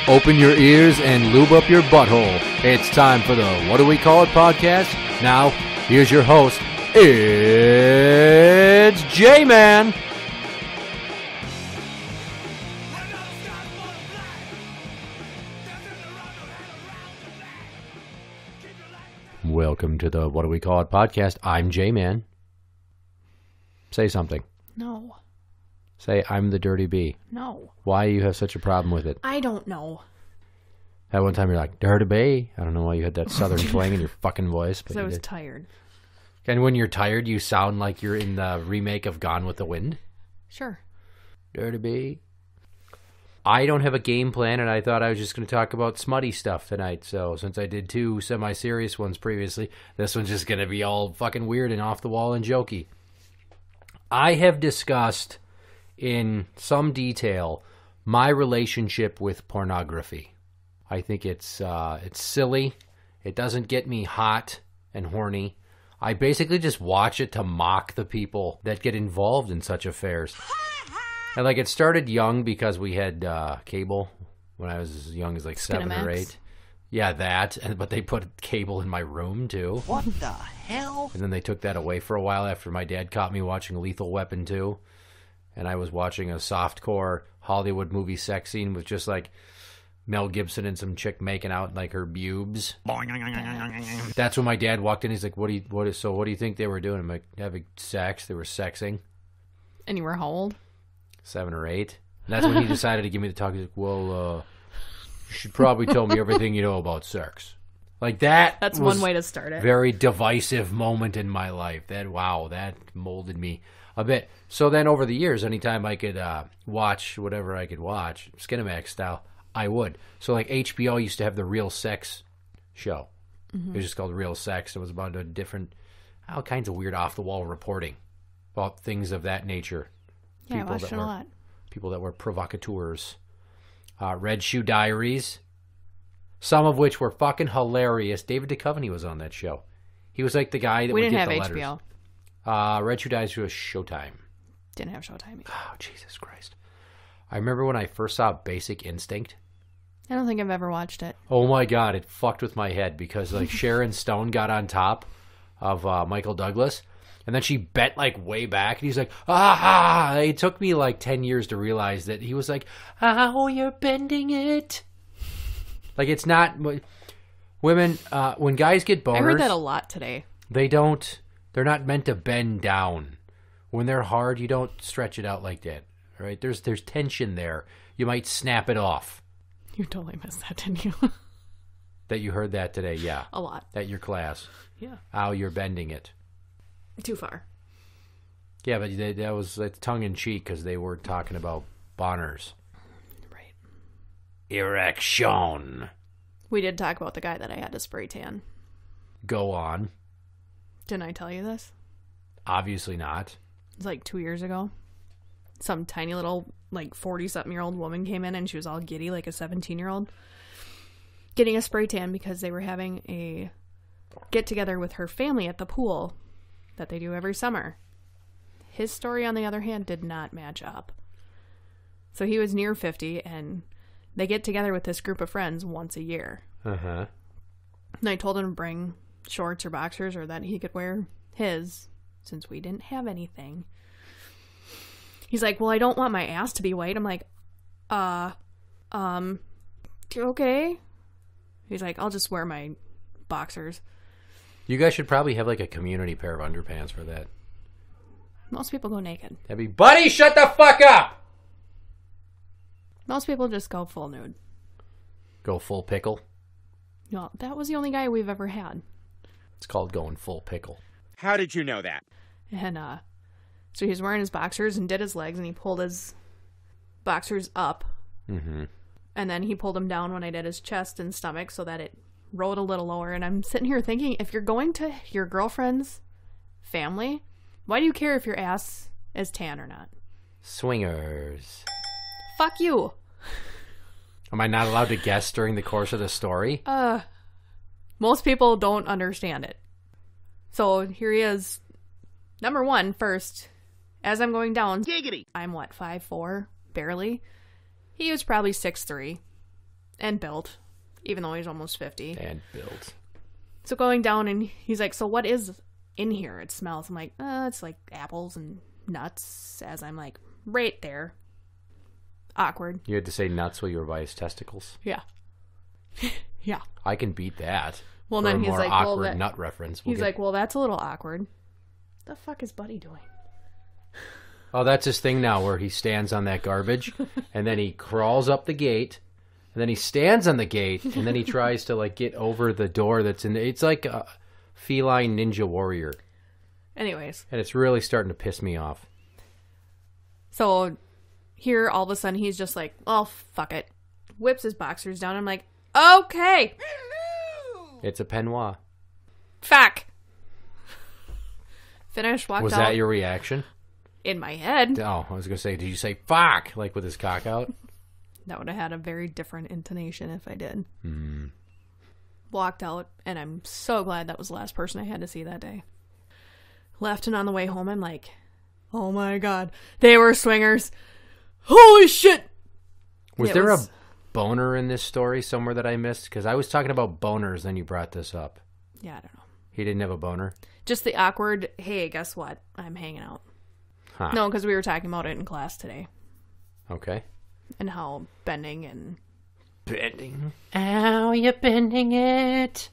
Open your ears and lube up your butthole. It's time for the What Do We Call It podcast. Now, here's your host. It's Jmann. Welcome to the What Do We Call It podcast. I'm Jmann. Say something. No. Say, I'm the dirty bee. No. Why do you have such a problem with it? I don't know. At one time you're like, dirty bee. I don't know why you had that southern twang in your fucking voice. Because I was tired. And when you're tired, you sound like you're in the remake of Gone with the Wind. Sure. Dirty bee. I don't have a game plan, and I thought I was just going to talk about smutty stuff tonight. So since I did two semi-serious ones previously, this one's just going to be all fucking weird and off the wall and jokey. I have discussed in some detail my relationship with pornography. I think it's silly. It doesn't get me hot and horny. I basically just watch it to mock the people that get involved in such affairs. And it started young because we had cable when I was as young as 7 or 8. Yeah, that. But they put cable in my room too. What the hell? And then they took that away for a while after my dad caught me watching Lethal Weapon 2. And I was watching a softcore Hollywood movie sex scene with just Mel Gibson and some chick making out her pubes. That's when my dad walked in. He's like, what do you think they were doing? I'm like, having sex. They were sexing. And you were how old? 7 or 8. And that's when he decided to give me the talk. He's like, well, you should probably tell me everything you know about sex. That's one way to start it. Very divisive moment in my life. That molded me a bit. So then over the years, anytime I could watch whatever I could watch, Skinamax style, I would. So HBO used to have the Real Sex show. Mm-hmm. It was just called Real Sex. It was about a different, all kinds of weird off-the-wall reporting about things of that nature. Yeah, I watched it a lot. People that were provocateurs. Red Shoe Diaries. Some of which were fucking hilarious. David Duchovny was on that show. He was the guy that would get the letters. We didn't have HBO. Red Shoe Diaries was Showtime. Didn't have Showtime. Oh, Jesus Christ. I remember when I first saw Basic Instinct. I don't think I've ever watched it. Oh my God, it fucked with my head because Sharon Stone got on top of Michael Douglas. And then she bent way back, and he's like, ah! It took me 10 years to realize that he was like, oh, you're bending it. It's not women. When guys get boners, I heard that a lot today. They're not meant to bend down. When they're hard, you don't stretch it out like that. Right? There's tension there. You might snap it off. You totally missed that, didn't you? That you heard that today, yeah. A lot. At your class. Yeah. How you're bending it. Too far. Yeah, but that was tongue-in-cheek because they were talking about boners. Right. Erection. We did talk about the guy that I had to spray tan. Go on. Didn't I tell you this? Obviously not. It was 2 years ago. Some tiny little 40-something-year-old woman came in and she was all giddy like a 17-year-old. Getting a spray tan because they were having a get-together with her family at the pool that they do every summer. His story, on the other hand, did not match up. So he was near 50, and they get together with this group of friends once a year. Uh-huh. And I told him to bring shorts or boxers or that he could wear his, since we didn't have anything. He's like, well, I don't want my ass to be white. I'm like, okay. He's like, I'll just wear my boxers. You guys should probably have a community pair of underpants for that. Most people go naked. That'd be, buddy, shut the fuck up! Most people just go full nude. Go full pickle? No, that was the only guy we've ever had. It's called going full pickle. How did you know that? And, so he was wearing his boxers and did his legs, and he pulled his boxers up. Mm-hmm. And then he pulled them down when I did his chest and stomach so that it rode a little lower. And I'm sitting here thinking, if you're going to your girlfriend's family, why do you care if your ass is tan or not? Swingers. Fuck you. Am I not allowed to guess during the course of the story? Most people don't understand it. So here he is. Number one, first, as I'm going down, Giggity. I'm 5'4", barely. He was probably 6'3", And built, even though he's almost 50. And built. So going down, and he's like, so what is in here? It smells. I'm like, it's like apples and nuts, as I'm like, right there. Awkward. You had to say nuts while you were by his testicles? Yeah. Yeah. I can beat that. Well, for then a he's more like, awkward nut reference. He's like, well, that's a little awkward. The fuck is Buddy doing? Oh, that's his thing now, where he stands on that garbage, and then he crawls up the gate, and then he stands on the gate, and then he tries to, like, get over the door that's in... It's like a feline ninja warrior. Anyways. And it's really starting to piss me off. So, here, all of a sudden, he's just like, oh, fuck it. Whips his boxers down. I'm like, okay. It's a peignoir. Fuck. Finished, walked out. Was that your reaction? In my head. Oh, I was going to say, did you say fuck, like with his cock out? That would have had a very different intonation if I did. Walked out, and I'm so glad that was the last person I had to see that day. Left, and on the way home, I'm like, oh my god, they were swingers. Holy shit! Was there a boner in this story somewhere that I missed? Because I was talking about boners, then you brought this up. Yeah, I don't know. He didn't have a boner? Just the awkward, hey, guess what? I'm hanging out. Huh. No, because we were talking about it in class today. Okay. And how bending and... Bending? How you bending it?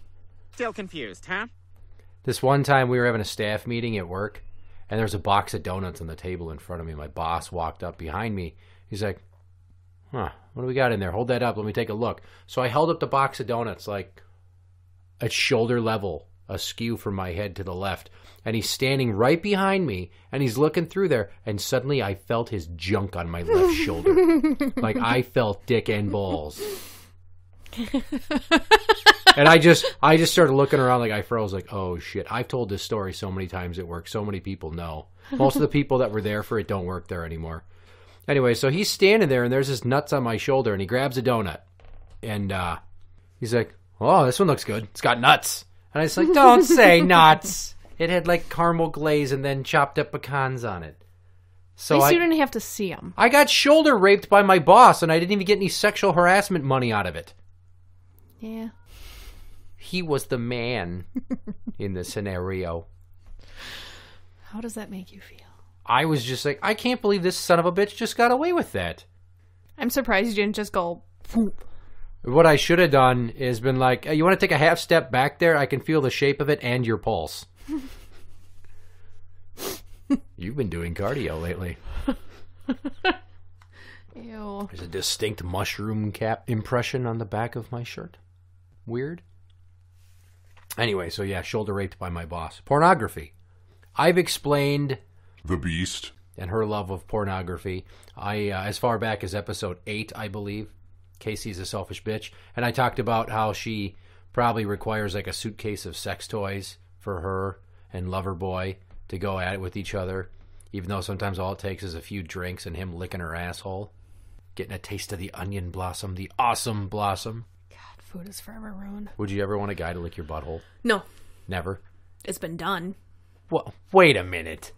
Still confused, huh? This one time we were having a staff meeting at work, and there was a box of donuts on the table in front of me. My boss walked up behind me. He's like, what do we got in there? Hold that up. Let me take a look. So I held up the box of donuts like at shoulder level, askew from my head to the left. And he's standing right behind me, and he's looking through there, and suddenly I felt his junk on my left shoulder. Like I felt dick and balls. And I just started looking around like I froze, like, oh shit. I've told this story so many times at work. So many people know. Most of the people that were there for it don't work there anymore. Anyway, so he's standing there, and there's his nuts on my shoulder, and he grabs a donut. And he's like, oh, this one looks good. It's got nuts. And I was like, don't say nuts. It had like caramel glaze and then chopped up pecans on it. So At least you didn't have to see him. I got shoulder raped by my boss, and I didn't even get any sexual harassment money out of it. Yeah. He was the man in the scenario. How does that make you feel? I was just like, I can't believe this son of a bitch just got away with that. I'm surprised you didn't just go... Whoop. What I should have done is been like, hey, you want to take a half step back there? I can feel the shape of it and your pulse. You've been doing cardio lately. Ew. There's a distinct mushroom cap impression on the back of my shirt. Weird. Anyway, so yeah, shoulder raped by my boss. Pornography. I've explained The Beast and her love of pornography. As far back as episode 8, I believe. Casey's a selfish bitch. And I talked about how she probably requires like a suitcase of sex toys for her and Loverboy to go at it with each other. Even though sometimes all it takes is a few drinks and him licking her asshole. Getting a taste of the onion blossom, the awesome blossom. God, food is forever ruined. Would you ever want a guy to lick your butthole? No. Never? It's been done. Well, wait a minute.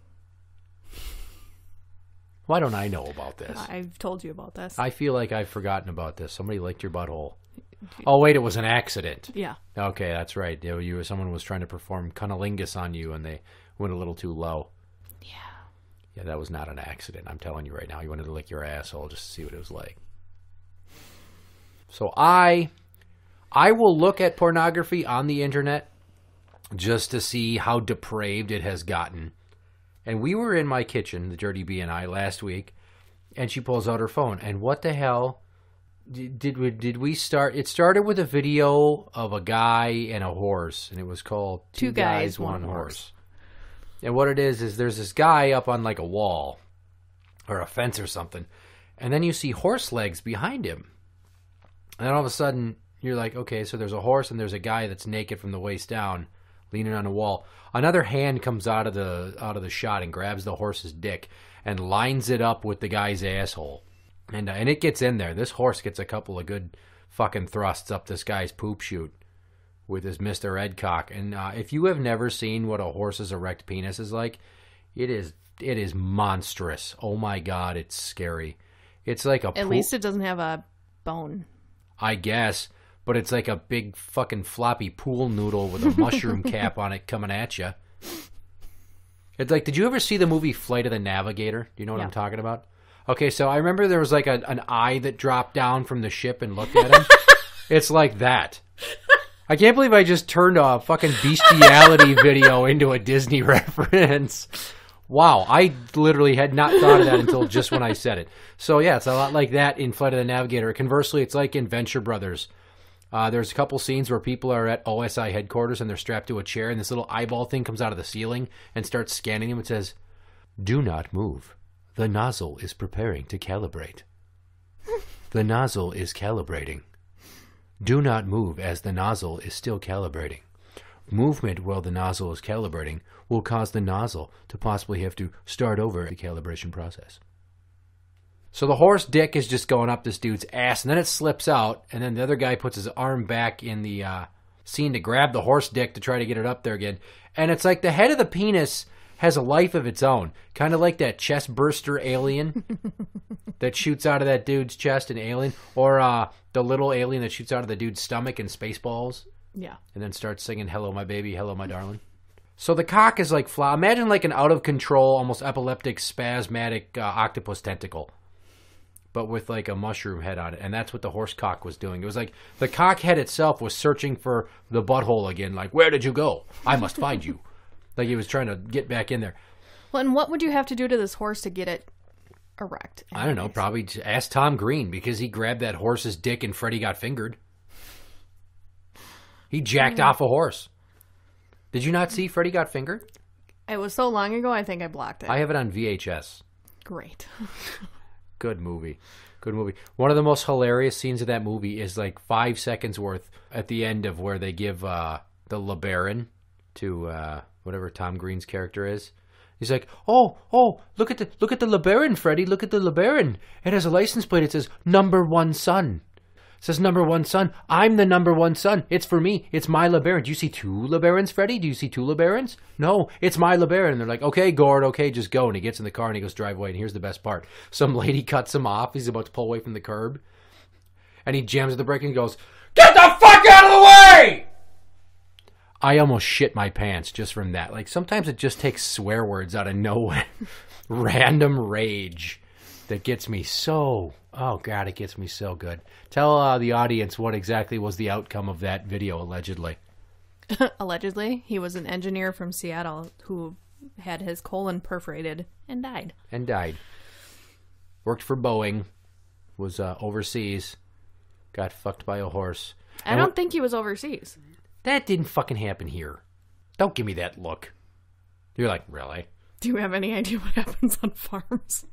Why don't I know about this? I've told you about this. I feel like I've forgotten about this. Somebody licked your butthole. Oh, wait, it was an accident. Yeah. Okay, that's right. Someone was trying to perform cunnilingus on you, and they went a little too low. Yeah. Yeah, that was not an accident. I'm telling you right now. He wanted to lick your asshole just to see what it was like. So I will look at pornography on the internet just to see how depraved it has gotten. And we were in my kitchen, the Dirty B and I, last week, and she pulls out her phone. And what the hell did we start? It started with a video of a guy and a horse, and it was called Two Guys, One Horse. And what it is there's this guy up on like a wall or a fence or something, and then you see horse legs behind him. And then all of a sudden, you're like, okay, so there's a horse and there's a guy that's naked from the waist down, leaning on a wall. Another hand comes out of the shot and grabs the horse's dick and lines it up with the guy's asshole. And it gets in there. This horse gets a couple of good fucking thrusts up this guy's poop chute with his Mr. Ed cock. And if you have never seen what a horse's erect penis is like, it is monstrous. Oh my God, it's scary. It's like At least it doesn't have a bone I guess. But it's like a big fucking floppy pool noodle with a mushroom cap on it coming at you. It's like, did you ever see the movie Flight of the Navigator? Do you know what I'm talking about? Okay, so I remember there was like an eye that dropped down from the ship and looked at him. It's like that. I can't believe I just turned a fucking bestiality video into a Disney reference. Wow, I literally had not thought of that until just when I said it. So yeah, it's a lot like that in Flight of the Navigator. Conversely, it's like in Venture Brothers. There's a couple scenes where people are at OSI headquarters and they're strapped to a chair and this little eyeball thing comes out of the ceiling and starts scanning them. It says, "Do not move. The nozzle is preparing to calibrate. The nozzle is calibrating. Do not move as the nozzle is still calibrating. Movement while the nozzle is calibrating will cause the nozzle to possibly have to start over the calibration process." So the horse dick is just going up this dude's ass, and then it slips out, and then the other guy puts his arm back in the scene to grab the horse dick to try to get it up there again. And it's like the head of the penis has a life of its own, kind of like that chest burster alien that shoots out of that dude's chest in Alien, or the little alien that shoots out of the dude's stomach in Spaceballs. Yeah. And then starts singing, "Hello, my baby, hello, my darling." So the cock is like, imagine like an out-of-control, almost epileptic, spasmatic octopus tentacle, but with like a mushroom head on it. And that's what the horse cock was doing. It was like the cock head itself was searching for the butthole again. Like, where did you go? I must find you. Like he was trying to get back in there. Well, and what would you have to do to this horse to get it erect? I don't know. Probably ask Tom Green, because he grabbed that horse's dick and Freddy got fingered. He jacked off a horse. Did you not see Freddy Got Fingered? It was so long ago, I think I blocked it. I have it on VHS. Great. Good movie. Good movie. One of the most hilarious scenes of that movie is like 5 seconds worth at the end of where they give the LeBaron to whatever Tom Green's character is. He's like, oh, look at the LeBaron, Freddy. Look at the LeBaron. It has a license plate. It says number 1 son. It says number 1 son. I'm the number 1 son. It's for me. It's my LeBaron. Do you see 2 LeBarons, Freddy? Do you see 2 LeBarons? No, it's my LeBaron. And they're like, okay, Gord, okay, just go. And he gets in the car and he goes, drive away. And here's the best part. Some lady cuts him off. He's about to pull away from the curb. And he jams at the brake and goes, "Get the fuck out of the way!" I almost shit my pants just from that. Like, sometimes it just takes swear words out of nowhere. Random rage that gets me so... Oh, God, it gets me so good. Tell the audience what exactly was the outcome of that video, allegedly. Allegedly, he was an engineer from Seattle who had his colon perforated and died. Worked for Boeing. Was overseas. Got fucked by a horse. I don't think he was overseas. That didn't fucking happen here. Don't give me that look. You're like, really? Do you have any idea what happens on farms?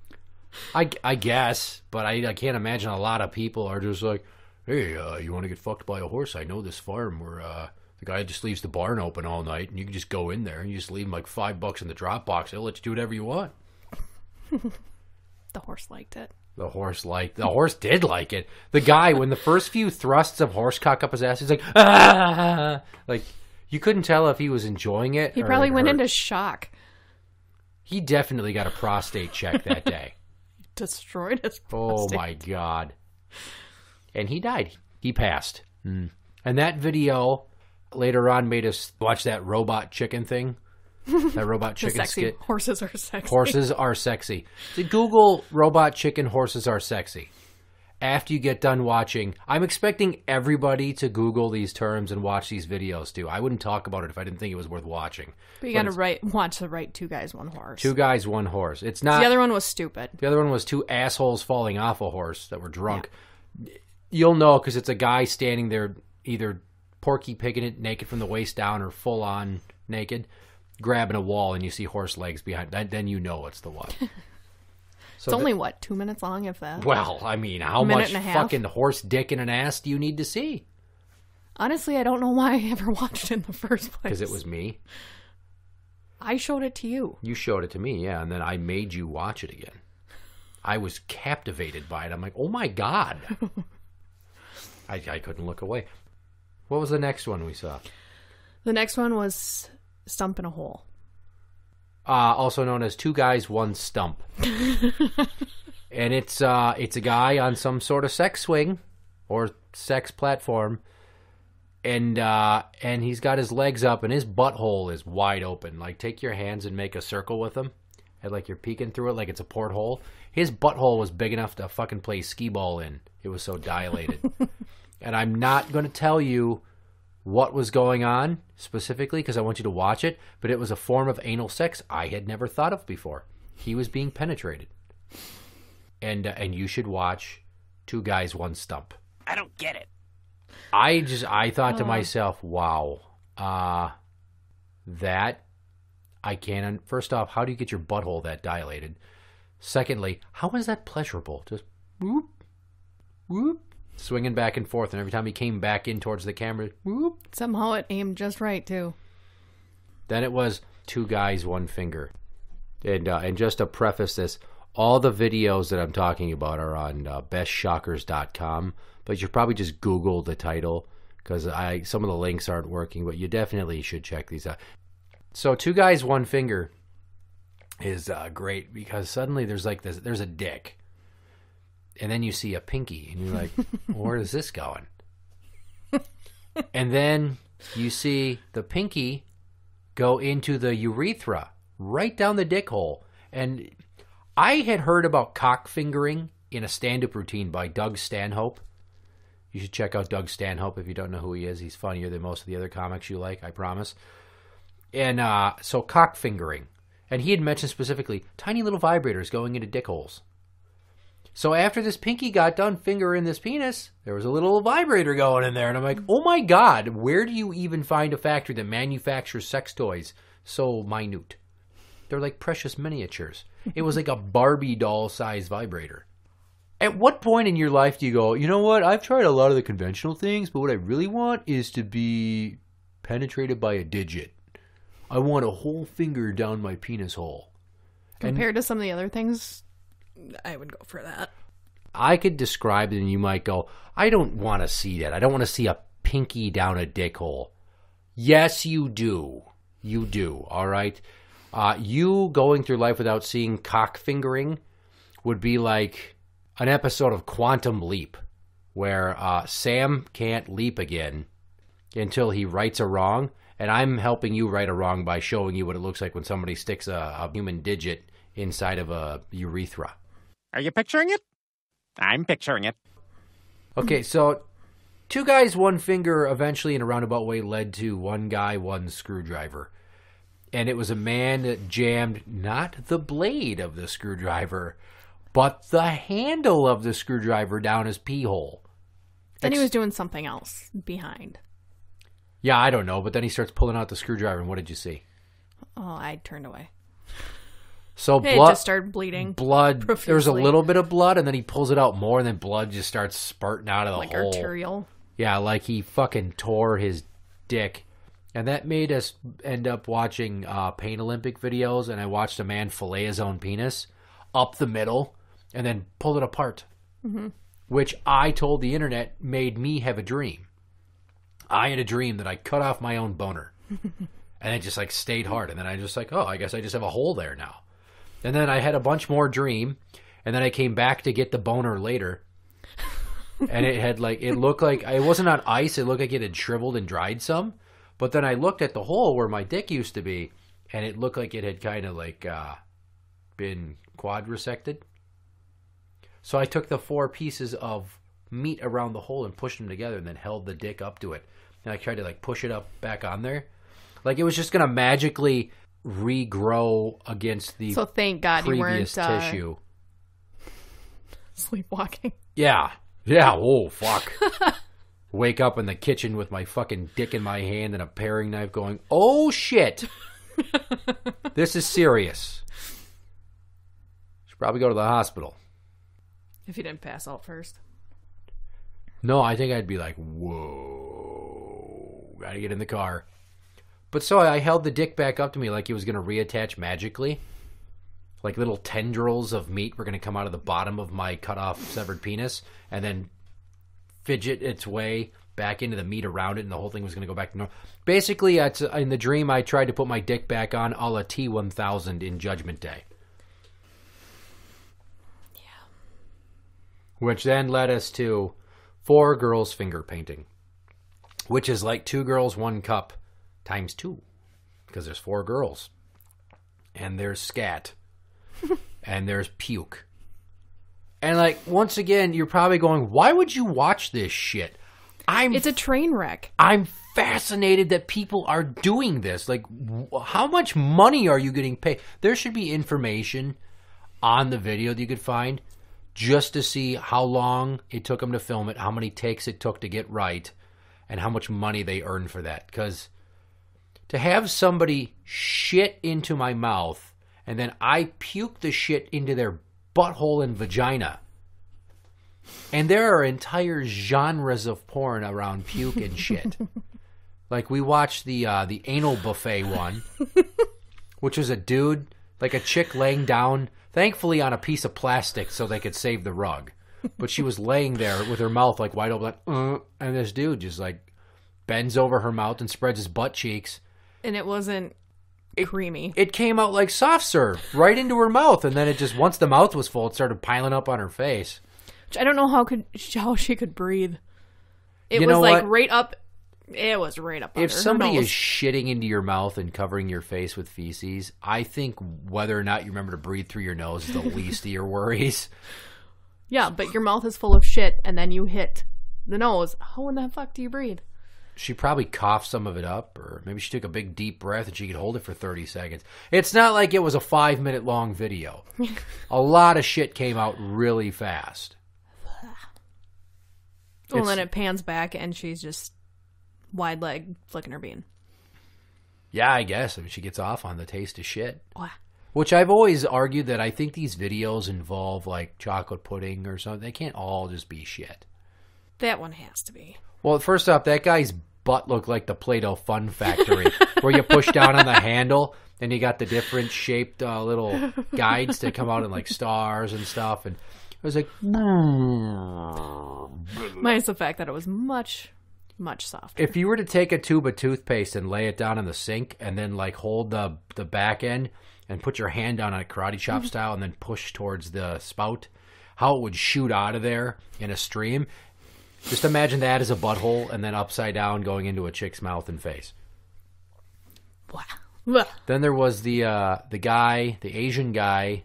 I guess, but I can't imagine a lot of people are just like, hey, you want to get fucked by a horse? I know this farm where the guy just leaves the barn open all night, and you can just go in there and you just leave him like $5 in the drop box. They'll let you do whatever you want. The horse liked it. The horse did like it. The guy, when the first few thrusts of horse cock up his ass, he's like, ah! Like, you couldn't tell if he was enjoying it. He probably went into shock. He definitely got a prostate check that day. Destroyed his prostate. Oh my God. And he died. He passed. And that video later on made us watch that robot chicken thing. That robot chicken skit. Horses are sexy. Horses are sexy. So Google robot chicken horses are sexy. After you get done watching, I'm expecting everybody to Google these terms and watch these videos too. I wouldn't talk about it if I didn't think it was worth watching. But you got to watch the right 2 guys, 1 horse. 2 guys, 1 horse. It's not. The other one was stupid. The other one was 2 assholes falling off a horse that were drunk. Yeah. You'll know because it's a guy standing there, either porky pigging it naked from the waist down or full on naked, grabbing a wall, and you see horse legs behind. Then you know it's the one. So it's only, 2 minutes long, if that? Well, I mean, how much fucking horse dick in an ass do you need to see? Honestly, I don't know why I ever watched it in the first place. Because it was me. I showed it to you. You showed it to me, yeah, and then I made you watch it again. I was captivated by it. I'm like, oh my God. I couldn't look away. What was the next one we saw? The next one was Stump in a Hole. Also known as 2 guys, 1 stump. And it's a guy on some sort of sex swing or sex platform, and he's got his legs up and his butthole is wide open. Like, take your hands and make a circle with them, and like you're peeking through it like it's a porthole. His butthole was big enough to fucking play skee ball in. It was so dilated. And I'm not going to tell you what was going on specifically because I want you to watch it, but it was a form of anal sex I had never thought of before. He was being penetrated. And you should watch Two Guys, One Stump. I don't get it. I thought to myself, wow, that I can't. First off, how do you get your butthole that dilated? Secondly, how is that pleasurable? Just whoop, whoop, swinging back and forth, and every time he came back in towards the camera, whoop. Somehow it aimed just right too. Then it was Two Guys, One Finger. And just to preface this, all the videos that I'm talking about are on bestshockers.com, but you should probably just Google the title because some of the links aren't working, but you definitely should check these out. So Two Guys, One Finger is great because suddenly there's a dick, and then you see a pinky, and you're like, where is this going? And then you see the pinky go into the urethra, right down the dick hole. And I had heard about cock fingering in a stand-up routine by Doug Stanhope. You should check out Doug Stanhope if you don't know who he is. He's funnier than most of the other comics you like, I promise. And so cock fingering. And he had mentioned specifically tiny little vibrators going into dick holes. So after this pinky got done fingering this penis, there was a little vibrator going in there. And I'm like, oh my God, where do you even find a factory that manufactures sex toys so minute? They're like precious miniatures. It was like a Barbie doll size vibrator. At what point in your life do you go, you know what, I've tried a lot of the conventional things, but what I really want is to be penetrated by a digit. I want a whole finger down my penis hole. Compared to some of the other things, I would go for that. I could describe it and you might go, I don't want to see that. I don't want to see a pinky down a dick hole. Yes, you do. You do, all right? You going through life without seeing cock fingering would be like an episode of Quantum Leap where Sam can't leap again until he rights a wrong. And I'm helping you right a wrong by showing you what it looks like when somebody sticks a human digit inside of a urethra. Are you picturing it? I'm picturing it. Okay, so Two Guys, One Finger eventually in a roundabout way led to One Guy, One Screwdriver. And it was a man that jammed not the blade of the screwdriver, but the handle of the screwdriver down his pee hole. Then he was doing something else behind. Yeah, I don't know, but then he starts pulling out the screwdriver, and what did you see? Oh, I turned away. So It blood just started bleeding. Blood, profusely. there's a little bit of blood, and then he pulls it out more, and then blood just starts spurting out of the Like hole. arterial. Yeah, like he fucking tore his dick. And that made us end up watching Pain Olympic videos, and I watched a man fillet his own penis up the middle and then pull it apart, which I told the internet made me have a dream. I had a dream that I cut off my own boner, and it just like stayed hard, and then I just like, oh, I guess I just have a hole there now. And then I had a bunch more dream, and then I came back to get the boner later, and it had like, it looked like, it wasn't on ice, it looked like it had shriveled and dried some. But then I looked at the hole where my dick used to be, and it looked like it had kind of like been quadrisected. So I took the 4 pieces of meat around the hole and pushed them together and then held the dick up to it. And I tried to like push it up back on there. Like it was just going to magically regrow against the So thank God you weren't previous tissue. sleepwalking. Yeah. Yeah. Oh, fuck. Wake up in the kitchen with my fucking dick in my hand and a paring knife going, oh, shit. This is serious. Should probably go to the hospital. If you didn't pass out first. No, I think I'd be like, whoa. Gotta get in the car. But so I held the dick back up to me like it was going to reattach magically. Like little tendrils of meat were going to come out of the bottom of my cut off severed penis and then fidget its way back into the meat around it, and the whole thing was going to go back to normal. Basically, in the dream, I tried to put my dick back on a la T-1000 in Judgment Day. Yeah. Which then led us to 4 girls finger painting, which is like 2 girls, 1 cup times 2, because there's 4 girls, and there's scat, and there's puke. And like, once again, you're probably going, why would you watch this shit? It's a train wreck. I'm fascinated that people are doing this. Like, how much money are you getting paid? There should be information on the video that you could find just to see how long it took them to film it, how many takes it took to get right, and how much money they earned for that. Because to have somebody shit into my mouth and then I puke the shit into their butthole and vagina. And there are entire genres of porn around puke and shit. Like, we watched the anal buffet one, which was a dude, like a chick laying down, thankfully on a piece of plastic so they could save the rug. But she was laying there with her mouth like wide open, like, and this dude just like bends over her mouth and spreads his butt cheeks. And it wasn't creamy. It came out like soft serve right into her mouth, and then it just, once the mouth was full, it started piling up on her face. I don't know how she could breathe. It you was know like what? right up. It was right up. If somebody is shitting into your mouth and covering your face with feces, I think whether or not you remember to breathe through your nose is the least of your worries. Yeah, but your mouth is full of shit, and then you hit the nose. How in the fuck do you breathe? She probably coughed some of it up, or maybe she took a big deep breath and she could hold it for 30 seconds. It's not like it was a 5-minute long video. A lot of shit came out really fast. Well, then it pans back and she's just wide leg flicking her bean. Yeah, I guess. I mean, she gets off on the taste of shit. Wow. Which I've always argued that I think these videos involve like chocolate pudding or something. They can't all just be shit. That one has to be. Well, first off, that guy's butt looked like the Play-Doh Fun Factory, where you push down on the handle and you got the different shaped little guides that come out in like stars and stuff. And it was like, minus the fact that it was much, much softer. if you were to take a tube of toothpaste and lay it down in the sink and then like hold the back end and put your hand down on a karate chop style and then push towards the spout, how it would shoot out of there in a stream. Just imagine that as a butthole and then upside down going into a chick's mouth and face. Wow. Then there was the guy, the Asian guy.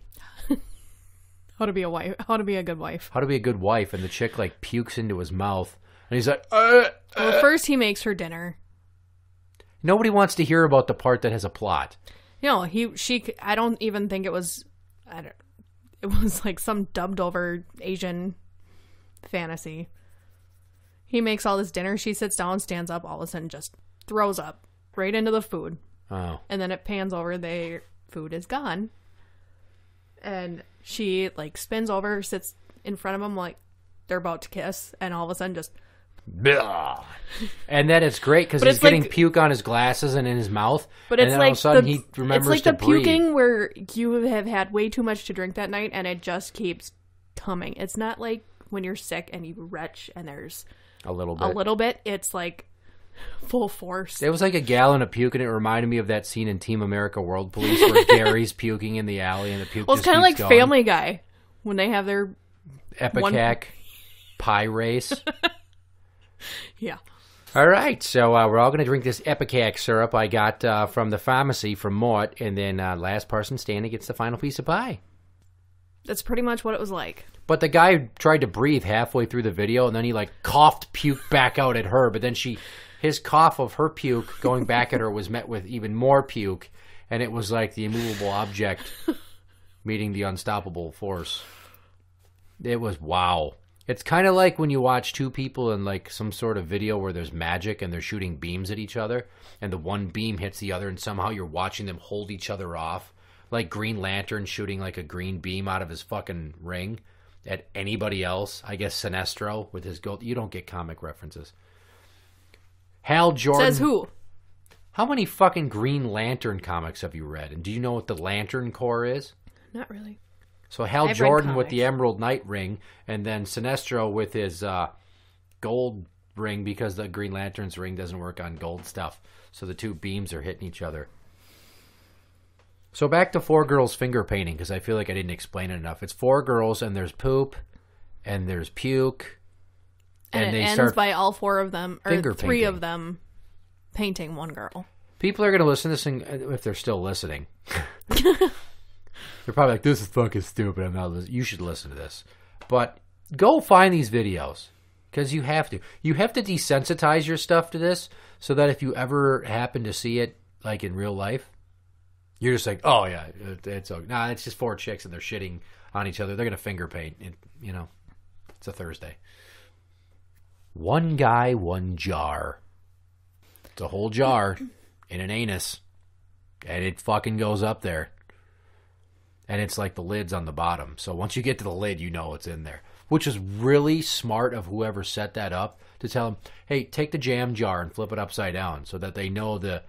How to be a wife? How to be a good wife? How to be a good wife? And the chick like pukes into his mouth, and he's like, Well, first he makes her dinner. Nobody wants to hear about the part that has a plot. No, she. I don't even think it was. It was like some dubbed over Asian fantasy. He makes all this dinner. She sits down, stands up, all of a sudden just throws up right into the food. Oh. And then it pans over. Their food is gone. And she like spins over, sits in front of him like they're about to kiss, and all of a sudden just. And then it's great because he's getting puke on his glasses and in his mouth. But it's and then like all of a sudden he remembers it's like to the breathe. puking where you have had way too much to drink that night, and it just keeps coming. It's not like when you're sick and you retch and there's a little bit. It's like full force. It was like a gallon of puke, and it reminded me of that scene in Team America World Police where Gary's puking in the alley and the puke. Well, it's kind of like going. Family Guy when they have their Epicac pie race. Yeah. All right, so we're all going to drink this Epicac syrup I got from the pharmacy from Mort, and then last person standing gets the final piece of pie. That's pretty much what it was like. But the guy tried to breathe halfway through the video, and then he like coughed puke back out at her, but then his cough of her puke going back at her was met with even more puke, and it was like the immovable object meeting the unstoppable force. It was wow. It's kind of like when you watch two people in like some sort of video where there's magic and they're shooting beams at each other, and the one beam hits the other, and somehow you're watching them hold each other off. Like Green Lantern shooting like a green beam out of his fucking ring at anybody else. I guess Sinestro with his gold. You don't get comic references. Hal Jordan. Says who? How many fucking Green Lantern comics have you read? And do you know what the Lantern Corps is? Not really. So Hal I've read Jordan with comics. the Emerald Knight ring, and then Sinestro with his gold ring, because the Green Lantern's ring doesn't work on gold stuff. So the two beams are hitting each other. So back to 4 girls finger painting, because I feel like I didn't explain it enough. It's 4 girls, and there's poop, and there's puke. And they it ends start by all 4 of them, or finger 3 painting. of them, painting one girl. People are going to listen to this, and if they're still listening, they're probably like, "This is fucking stupid. I'm not listening." You should listen to this, but go find these videos because you have to. You have to desensitize your stuff to this so that if you ever happen to see it, like in real life, you're just like, "Oh yeah, it's okay." Nah, it's just 4 chicks and they're shitting on each other. They're going to finger paint. It's a Thursday. One guy, one jar. It's a whole jar in an anus. And it fucking goes up there. And it's like the lid's on the bottom. So once you get to the lid, you know it's in there. Which is really smart of whoever set that up to tell them, hey, take the jam jar and flip it upside down so that they know the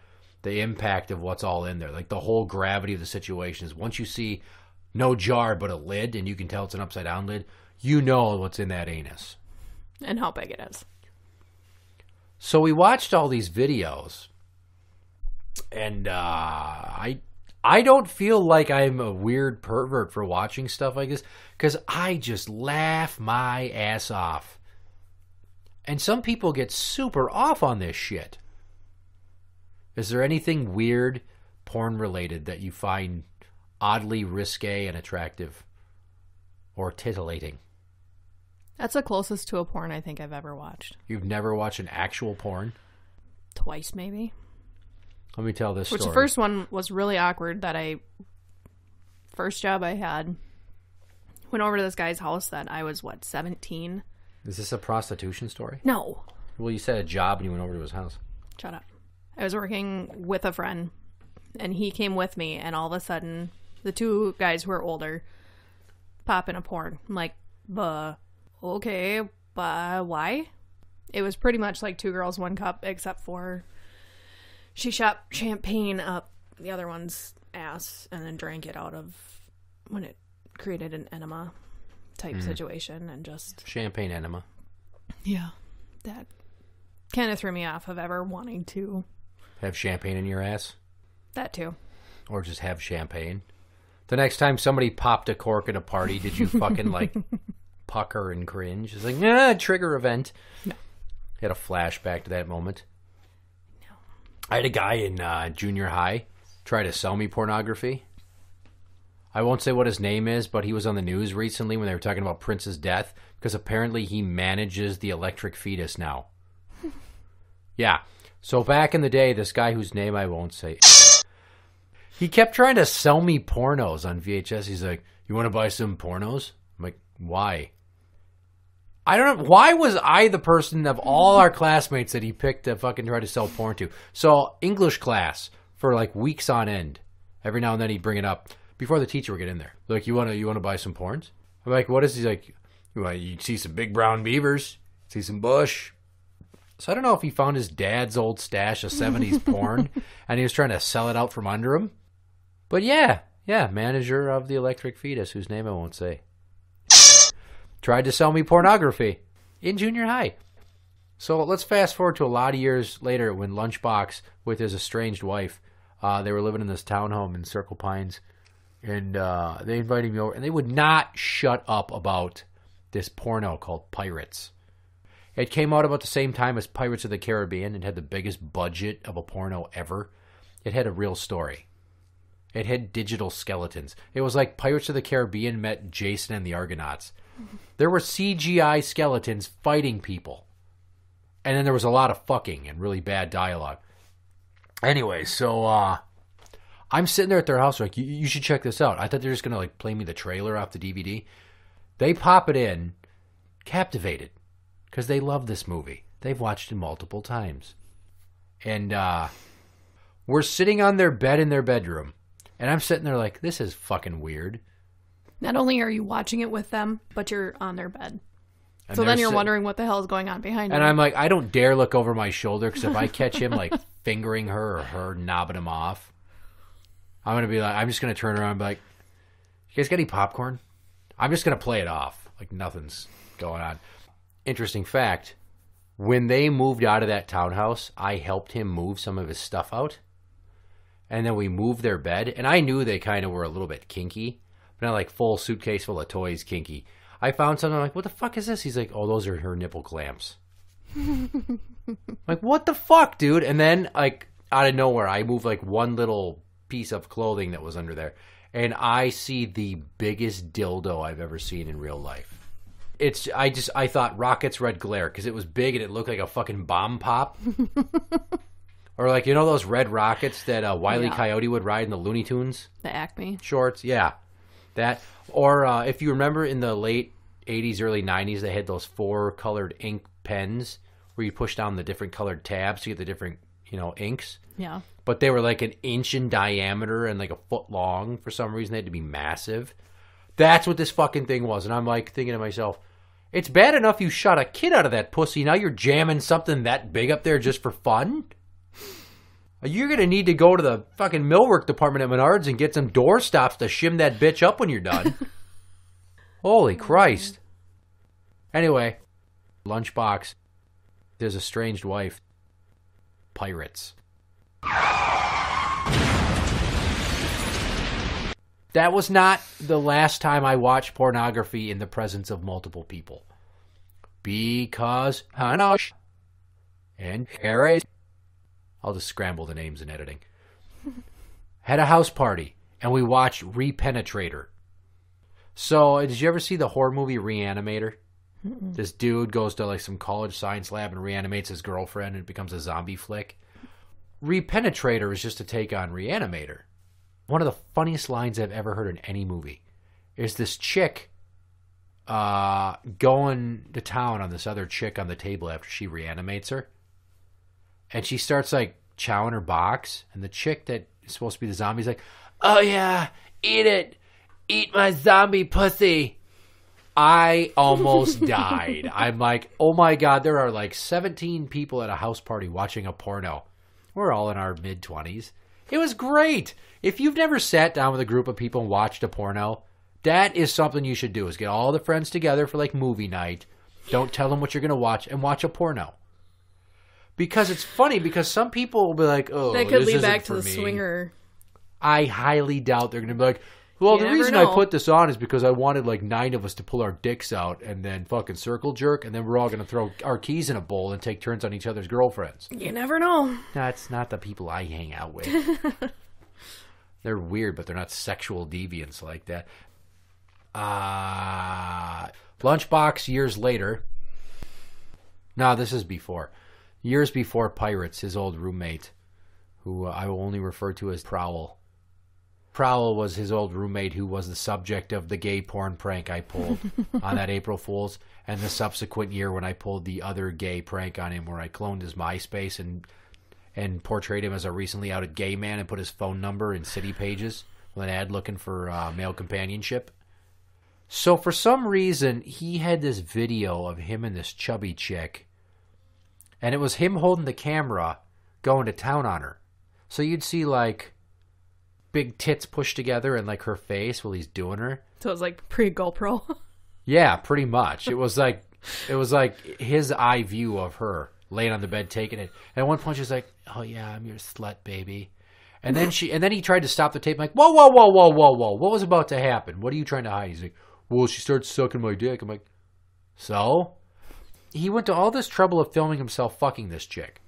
impact of what's all in there. Like the whole gravity of the situation is once you see no jar but a lid and you can tell it's an upside down lid, you know what's in that anus. And how big it is. So we watched all these videos, and I don't feel like I'm a weird pervert for watching stuff like this, because I just laugh my ass off. And some people get super off on this shit. Is there anything weird, porn-related, that you find oddly risque and attractive or titillating? That's the closest to a porn I think I've ever watched. You've never watched an actual porn? Twice, maybe. Let me tell this story. Which the first one was really awkward first job I had, went over to this guy's house that I was, 17? Is this a prostitution story? No. Well, you said a job and you went over to his house. Shut up. I was working with a friend, and he came with me, and all of a sudden, the 2 guys who are older pop in a porn. I'm like, okay, why? It was pretty much like 2 girls, 1 cup, except for she shot champagne up the other one's ass and then drank it out of when it created an enema type situation, and just... Champagne enema. Yeah. That kind of threw me off of ever wanting to... Have champagne in your ass? That too. Or just have champagne? The next time somebody popped a cork at a party, did you fucking, pucker and cringe? It's like, trigger event. No. Had a flashback to that moment. No. I had a guy in junior high try to sell me pornography. I won't say what his name is, but he was on the news recently when they were talking about Prince's death, because apparently he manages the electric fetus now. Yeah. So back in the day, this guy whose name I won't say, he kept trying to sell me pornos on VHS. He's like, you want to buy some pornos? I'm like, why? I don't know. Why was I the person of all our classmates that he picked to fucking try to sell porn to? So English class for weeks on end. Every now and then he'd bring it up before the teacher would get in there. Like, you want to buy some porns? I'm like, what is he like? You see some big brown beavers, see some bush. So I don't know if he found his dad's old stash of 70s porn and he was trying to sell it out from under him. But yeah, manager of the electric fetus, whose name I won't say, tried to sell me pornography in junior high. So let's fast forward to a lot of years later when Lunchbox, with his estranged wife, they were living in this townhome in Circle Pines, and they invited me over, and they would not shut up about this porno called Pirates. It came out about the same time as Pirates of the Caribbean and had the biggest budget of a porno ever. It had a real story. It had digital skeletons. It was like Pirates of the Caribbean met Jason and the Argonauts. There were CGI skeletons fighting people. And then there was a lot of fucking and really bad dialogue. Anyway, so I'm sitting there at their house like, you should check this out. I thought they were just going to play me the trailer off the DVD. They pop it in, captivated, because they love this movie. They've watched it multiple times. And we're sitting on their bed in their bedroom. And I'm sitting there like, this is fucking weird. Not only are you watching it with them, but you're on their bed. And so then you're wondering what the hell is going on behind you. And I'm like, I don't dare look over my shoulder, because if I catch him fingering her or her knobbing him off, I'm going to be like, I'm just going to turn around and be like, you guys got any popcorn? I'm just going to play it off like nothing's going on. Interesting fact, when they moved out of that townhouse, I helped him move some of his stuff out. And then we moved their bed. And I knew they kind of were a little bit kinky. But not full suitcase full of toys kinky. I found something. I'm like, what the fuck is this? He's like, oh, those are her nipple clamps. Like, what the fuck, dude? And then, like, out of nowhere, I move like one little piece of clothing that was under there, and I see the biggest dildo I've ever seen in real life. I thought Rocket's red glare because it was big and it looked like a fucking bomb pop. Or like, you know those red rockets that Wile E. Coyote would ride in the Looney Tunes? The Acme shorts, yeah. That. Or if you remember in the late 80s, early 90s, they had those 4-colored ink pens where you push down the different colored tabs to get the different, inks. Yeah. But they were like an inch in diameter and like a foot long. For some reason, they had to be massive. That's what this fucking thing was. And I'm like thinking to myself, it's bad enough you shot a kid out of that pussy. Now you're jamming something that big up there just for fun? You're going to need to go to the fucking millwork department at Menards and get some door stops to shim that bitch up when you're done. Holy Christ. Anyway, lunchbox. There's a estranged wife. Pirates. That was not the last time I watched pornography in the presence of multiple people. Because Hanosh and Harris, I'll just scramble the names in editing, had a house party, and we watched Re-penetrator. So, did you ever see the horror movie Re-animator? This dude goes to like some college science lab and reanimates his girlfriend and it becomes a zombie flick. Re-penetrator is just a take on Re-animator. One of the funniest lines I've ever heard in any movie is this chick going to town on this other chick on the table after she reanimates her. And she starts like chowing her box. And the chick that is supposed to be the zombie is like, oh yeah, eat it. Eat my zombie pussy. I almost died. I'm like, oh my God, there are like 17 people at a house party watching a porno. We're all in our mid-20s. It was great. If you've never sat down with a group of people and watched a porno, that is something you should do, is get all the friends together for like movie night. Don't tell them what you're going to watch and watch a porno. Because it's funny, because some people will be like, oh, that could this lead isn't back to for the me. swinger. I highly doubt they're going to be like, well, You the never reason know. I put this on is because I wanted like 9 of us to pull our dicks out and then fucking circle jerk, and then we're all going to throw our keys in a bowl and take turns on each other's girlfriends. You never know. That's not the people I hang out with. They're weird, but they're not sexual deviants like that. Lunchbox years later. No, this is before. Years before Pirates, his old roommate, who I will only refer to as Prowl. Prowl was his old roommate who was the subject of the gay porn prank I pulled on that April Fool's, and the subsequent year when I pulled the other gay prank on him where I cloned his MySpace and portrayed him as a recently outed gay man and put his phone number in city pages with an ad looking for male companionship. So for some reason, he had this video of him and this chubby chick, and it was him holding the camera going to town on her. So you'd see like big tits pushed together and like her face while he's doing her. So it was like pre-GoPro. Yeah, pretty much. It was like his eye view of her laying on the bed taking it. And at one point she's like, "Oh yeah, I'm your slut, baby." And then he tried to stop the tape. I'm like, whoa, what was about to happen? What are you trying to hide? He's like, well, she starts sucking my dick. I'm like, so? He went to all this trouble of filming himself fucking this chick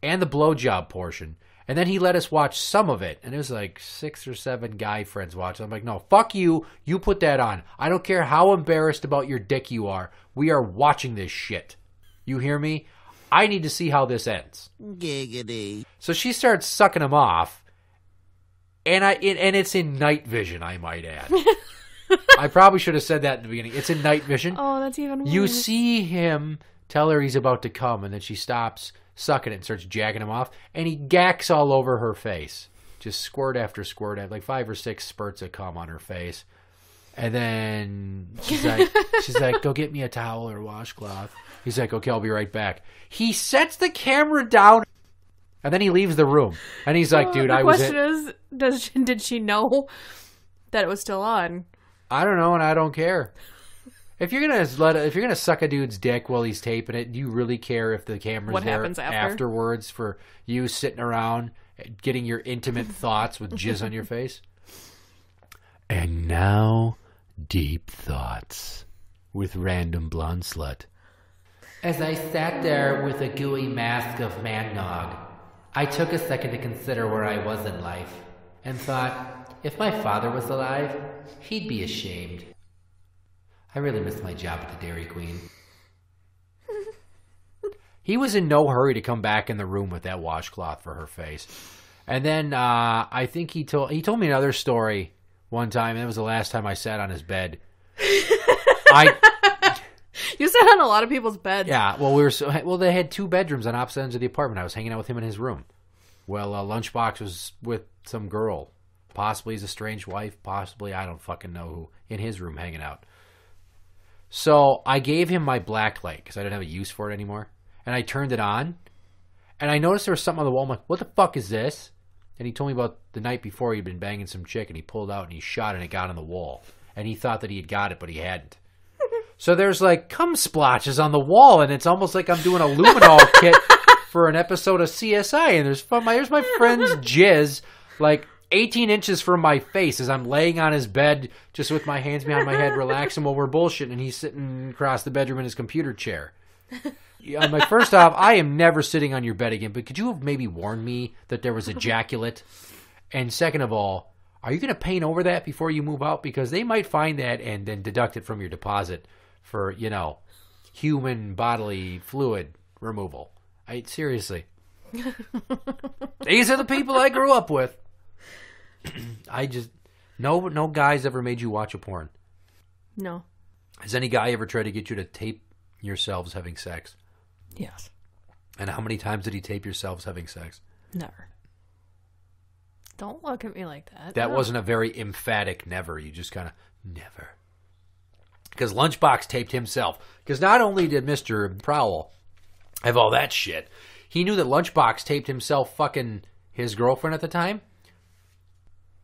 and the blowjob portion. And then he let us watch some of it. And it was like 6 or 7 guy friends watching. I'm like, no, fuck you. You put that on. I don't care how embarrassed about your dick you are. We are watching this shit. You hear me? I need to see how this ends. Giggity. So she starts sucking him off. And it's in night vision, I might add. I probably should have said that in the beginning. It's in night vision. Oh, that's even worse. You see him tell her he's about to come, and then she stops sucking it and starts jacking him off, and he gacks all over her face. Just squirt after squirt, like 5 or 6 spurts of cum on her face. And then she's like, go get me a towel or a washcloth. He's like, okay, I'll be right back. He sets the camera down, and then he leaves the room. And he's like, dude, the question is, did she know that it was still on? I don't know, and I don't care. If you're gonna suck a dude's dick while he's taping it, do you really care if the camera's What there happens after? afterwards for you sitting around getting your intimate thoughts with jizz on your face? And now, Deep Thoughts with Random Blonde Slut. As I sat there with a gooey mask of man-nog, I took a second to consider where I was in life, and thought, if my father was alive, he'd be ashamed. I really missed my job at the Dairy Queen. He was in no hurry to come back in the room with that washcloth for her face. And then I think he told me another story one time, and it was the last time I sat on his bed. You sat on a lot of people's beds. Yeah, well, they had 2 bedrooms on opposite ends of the apartment. I was hanging out with him in his room. Well, Lunchbox was with some girl. Possibly his estranged wife. Possibly, I don't fucking know who. In his room hanging out. So I gave him my black light because I didn't have a use for it anymore. And I turned it on. And I noticed there was something on the wall. I'm like, what the fuck is this? And he told me about the night before he'd been banging some chick. And he pulled out and he shot and it got on the wall. And he thought that he had got it, but he hadn't. So there's like cum splotches on the wall. And it's almost like I'm doing a luminol kit for an episode of CSI. And there's my friend's jizz like 18 inches from my face as I'm laying on his bed just with my hands behind my head relaxing while we're bullshitting. And he's sitting across the bedroom in his computer chair. I'm like, first off, I am never sitting on your bed again, but could you have maybe warned me that there was ejaculate? And second of all, are you going to paint over that before you move out? Because they might find that and then deduct it from your deposit for, human bodily fluid removal. Seriously. These are the people I grew up with. No guys ever made you watch a porn. No. Has any guy ever tried to get you to tape yourselves having sex? Yes. And how many times did he tape yourselves having sex? Never. Don't look at me like that. That wasn't a very emphatic never. You just kind of, never. Because Lunchbox taped himself. Because not only did Mr. Prowl have all that shit, he knew that Lunchbox taped himself fucking his girlfriend at the time.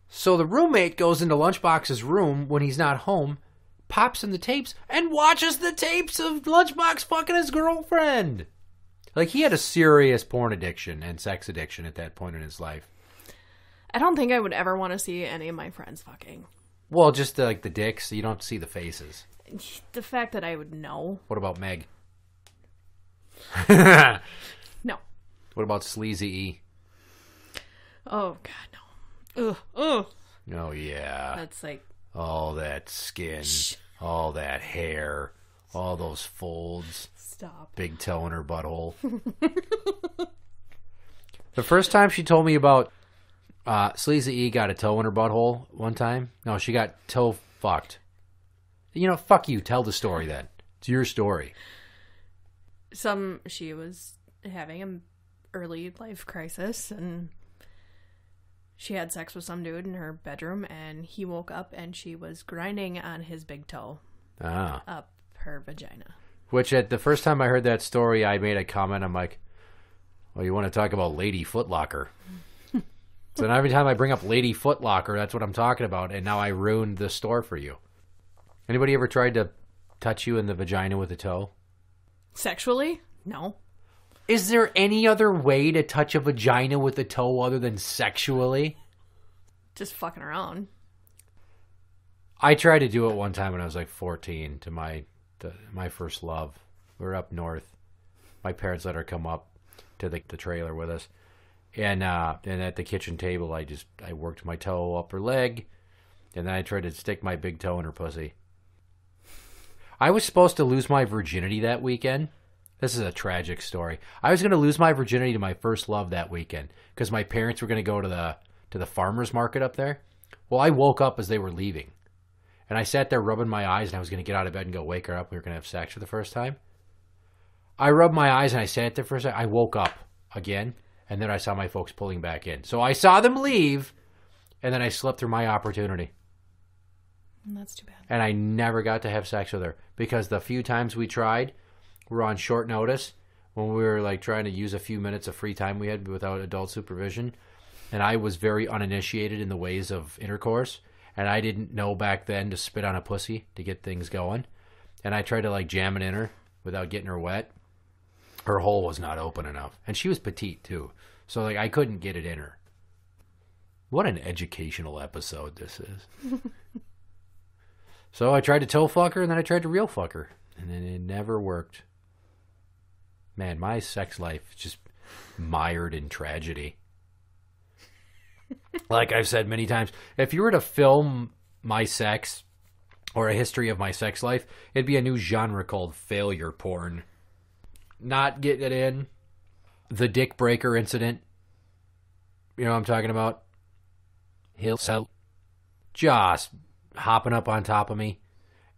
So the roommate goes into Lunchbox's room when he's not home, pops in the tapes, and watches the tapes of Lunchbox fucking his girlfriend. Like, he had a serious porn addiction and sex addiction at that point in his life. I don't think I would ever want to see any of my friends fucking. Well, just the dicks, so you don't see the faces. The fact that I would know. What about Meg? No. What about Sleazy E? Oh, God, no. Ugh. Oh, yeah. That's like... All that skin, all that hair, all those folds. Stop. Big toe in her butthole. The first time she told me about Sleazy E got a toe in her butthole one time. No, she got toe fucked. Fuck you. Tell the story then. It's your story. She was having an early life crisis and she had sex with some dude in her bedroom and he woke up and she was grinding on his big toe up her vagina. Which at the first time I heard that story, I made a comment. I'm like, well, you want to talk about Lady Footlocker. So now every time I bring up Lady Footlocker, that's what I'm talking about. And now I ruined the store for you. Anybody ever tried to touch you in the vagina with a toe? Sexually? No. Is there any other way to touch a vagina with a toe other than sexually? Just fucking around. I tried to do it one time when I was like 14 to my first love. We were up north. My parents let her come up to the trailer with us. And at the kitchen table, I worked my toe up her leg. And then I tried to stick my big toe in her pussy. I was supposed to lose my virginity that weekend. This is a tragic story. I was going to lose my virginity to my first love that weekend because my parents were going to go to the farmer's market up there. Well, I woke up as they were leaving. And I sat there rubbing my eyes and I was going to get out of bed and go wake her up. We were going to have sex for the first time. I rubbed my eyes and I sat there for a second. I woke up again and then I saw my folks pulling back in. So I saw them leave and then I slept through my opportunity. That's too bad. And I never got to have sex with her because the few times we tried were on short notice when we were like trying to use a few minutes of free time we had without adult supervision. And I was very uninitiated in the ways of intercourse. And I didn't know back then to spit on a pussy to get things going. And I tried to like jam it in her without getting her wet. Her hole was not open enough. And she was petite too. So like I couldn't get it in her. What an educational episode this is. So I tried to toe fuck her, and then I tried to real fuck her, and then it never worked. Man, my sex life is just mired in tragedy. Like I've said many times, if you were to film my sex or a history of my sex life, it'd be a new genre called failure porn. Not getting it in. The dick breaker incident. You know what I'm talking about? He'll sell. Just hopping up on top of me.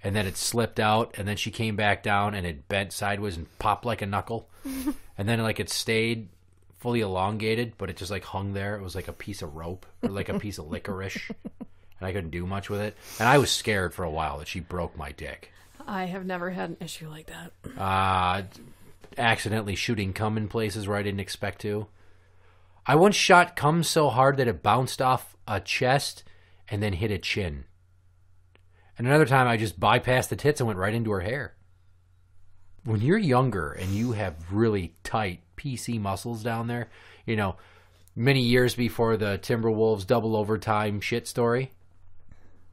And then it slipped out. And then she came back down and it bent sideways and popped like a knuckle. And then like it stayed fully elongated, but it just like hung there. It was like a piece of rope or like a piece of licorice. And I couldn't do much with it. And I was scared for a while that she broke my dick. I have never had an issue like that. Accidentally shooting cum in places where I didn't expect to. I once shot cum so hard that it bounced off a chest and then hit a chin. And another time I just bypassed the tits and went right into her hair. When you're younger and you have really tight PC muscles down there, you know, many years before the Timberwolves double overtime shit story,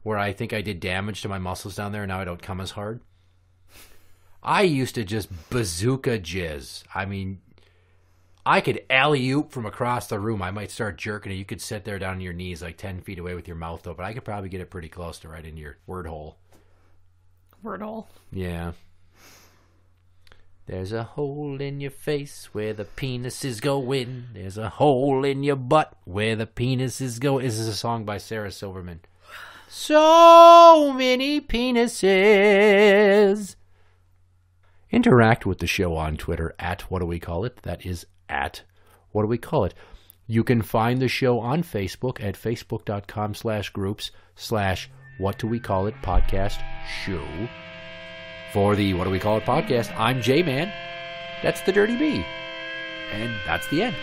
where I think I did damage to my muscles down there and now I don't come as hard. I used to just bazooka jizz. I mean, I could alley-oop from across the room. I might start jerking it. You could sit there down on your knees like 10 feet away with your mouth open. I could probably get it pretty close to right into your word hole. Word hole? Yeah. There's a hole in your face where the penises go in. There's a hole in your butt where the penises go. This is a song by Sarah Silverman. So many penises. Interact with the show on Twitter at What Do We Call It? That is at What Do We Call It? You can find the show on Facebook at facebook.com/groups/What Do We Call It podcast show. For the What Do We Call It podcast, I'm Jmann. That's the Dirty B. And that's the end.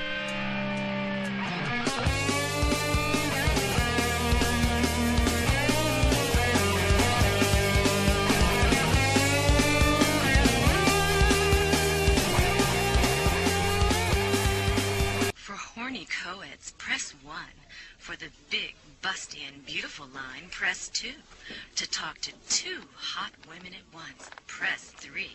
For horny co-eds, press 1. For the big, busty, and beautiful line, press 2. To talk to 2 hot women at once, press 3.